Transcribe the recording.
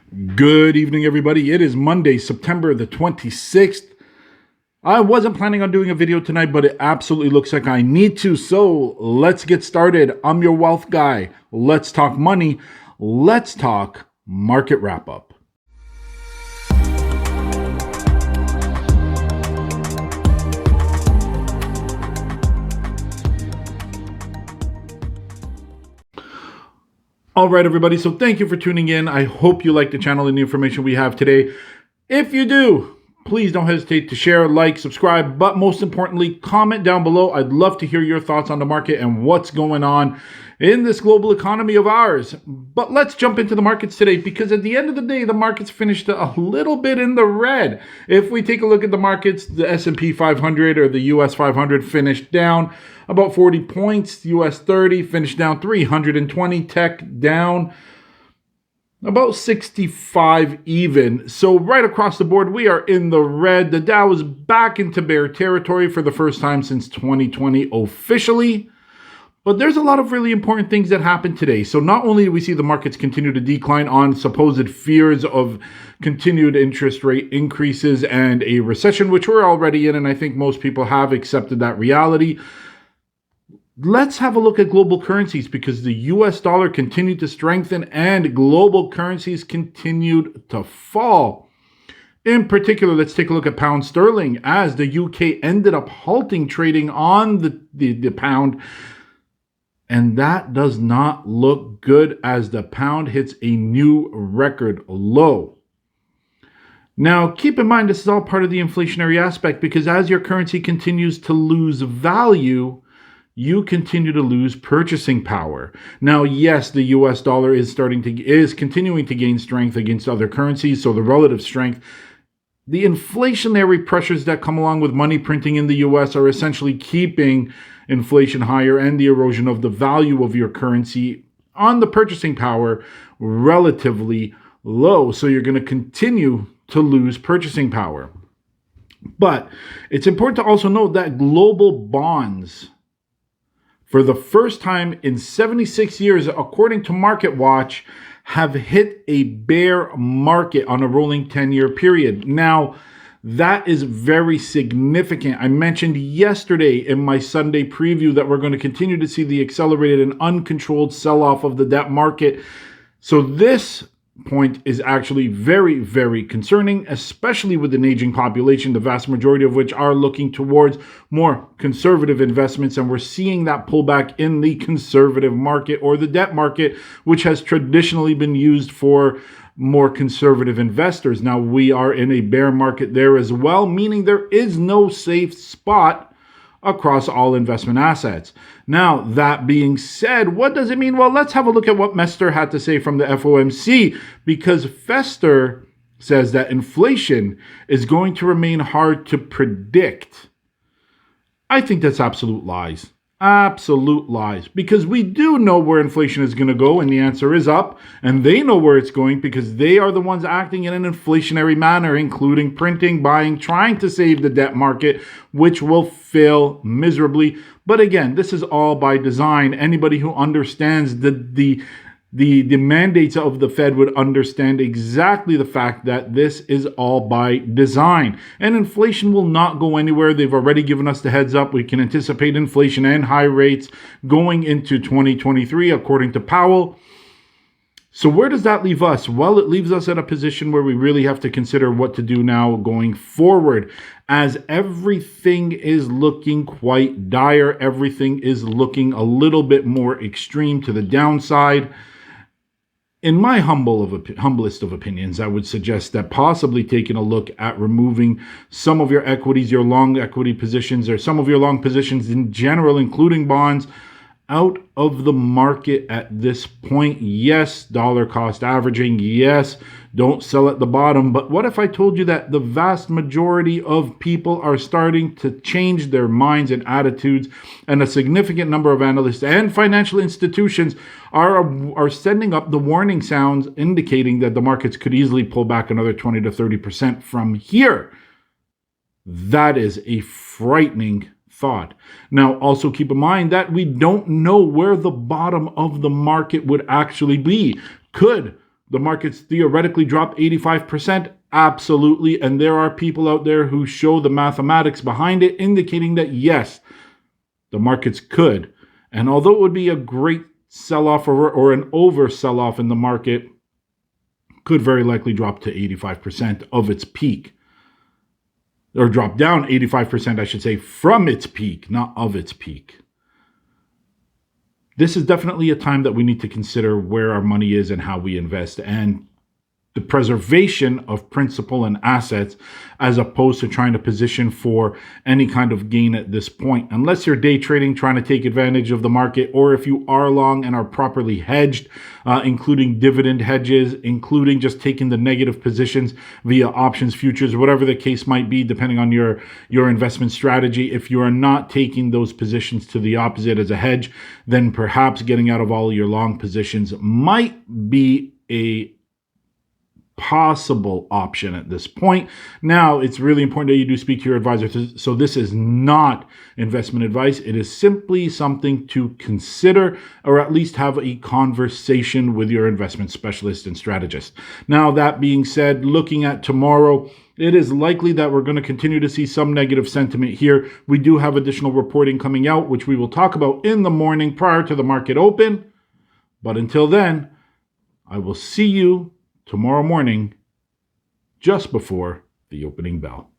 Good evening, everybody. It is Monday, September the 26th. I wasn't planning on doing a video tonight, but it absolutely looks like I need to. So let's get started. I'm your wealth guy. Let's talk money. Let's talk market wrap up. All right, everybody. So thank you for tuning in. I hope you like the channel and the information we have today. If you do, please don't hesitate to share, like, subscribe, but most importantly, comment down below. I'd love to hear your thoughts on the market and what's going on in this global economy of ours. But let's jump into the markets today, because at the end of the day, the markets finished a little bit in the red. If we take a look at the markets, the S&P 500 or the US 500 finished down about 40 points. US 30 finished down 320. Tech down about 65 even. So right across the board, we are in the red. The Dow is back into bear territory for the first time since 2020 officially. But there's a lot of really important things that happened today. So not only do we see the markets continue to decline on supposed fears of continued interest rate increases and a recession, which we're already in, and I think most people have accepted that reality. Let's have a look at global currencies, because the US dollar continued to strengthen and global currencies continued to fall. In particular, let's take a look at pound sterling, as the UK ended up halting trading on the pound. And that does not look good, as the pound hits a new record low. Now, keep in mind, this is all part of the inflationary aspect, because as your currency continues to lose value, you continue to lose purchasing power. Now, yes, the US dollar is continuing to gain strength against other currencies, so the relative strength. The inflationary pressures that come along with money printing in the US are essentially keeping inflation higher and the erosion of the value of your currency on the purchasing power relatively low. So you're going to continue to lose purchasing power. But it's important to also note that global bonds, for the first time in 76 years, according to MarketWatch, have hit a bear market on a rolling 10-year period. Now, that is very significant. I mentioned yesterday in my Sunday preview that we're going to continue to see the accelerated and uncontrolled sell-off of the debt market. So this point is actually very, very concerning, especially with an aging population, the vast majority of which are looking towards more conservative investments. And we're seeing that pullback in the conservative market, or the debt market, which has traditionally been used for more conservative investors. Now we are in a bear market there as well, meaning there is no safe spot across all investment assets. Now, that being said, what does it mean? Well, let's have a look at what Mester had to say from the FOMC, because Fester says that inflation is going to remain hard to predict. I think that's absolute lies. Absolute lies, because we do know where inflation is going to go, and the answer is up, and they know where it's going because they are the ones acting in an inflationary manner, including printing, buying, trying to save the debt market, which will fail miserably. But again, this is all by design. Anybody who understands the mandates of the Fed would understand exactly the fact that this is all by design. And inflation will not go anywhere. They've already given us the heads up. We can anticipate inflation and high rates going into 2023, according to Powell. So where does that leave us? Well, it leaves us at a position where we really have to consider what to do now going forward, as everything is looking quite dire. Everything is looking a little bit more extreme to the downside. In my humblest of opinions, I would suggest that possibly taking a look at removing some of your equities, your long equity positions, or some of your long positions in general, including bonds, out of the market at this point. Yes, dollar cost averaging. Yes, don't sell at the bottom. But what if I told you that the vast majority of people are starting to change their minds and attitudes, and a significant number of analysts and financial institutions are sending up the warning sounds, indicating that the markets could easily pull back another 20 to 30% from here? That is a frightening thought. Now, also keep in mind that we don't know where the bottom of the market would actually be. Could the markets theoretically drop 85%? Absolutely. And there are people out there who show the mathematics behind it, indicating that yes, the markets could. And although it would be a great sell-off or an over sell-off in the market, could very likely drop to 85% of its peak. Or drop down 85%, I should say, from its peak, not of its peak. This is definitely a time that we need to consider where our money is and how we invest, and the preservation of principal and assets, as opposed to trying to position for any kind of gain at this point. Unless you're day trading, trying to take advantage of the market, or if you are long and are properly hedged, including dividend hedges, including just taking the negative positions via options, futures, whatever the case might be, depending on your investment strategy. If you are not taking those positions to the opposite as a hedge, then perhaps getting out of all your long positions might be a possible option at this point. Now, it's really important that you do speak to your advisor. So this is not investment advice. It is simply something to consider, or at least have a conversation with your investment specialist and strategist. Now, that being said, looking at tomorrow, it is likely that we're going to continue to see some negative sentiment here. We do have additional reporting coming out, which we will talk about in the morning prior to the market open. But until then, I will see you tomorrow morning, just before the opening bell.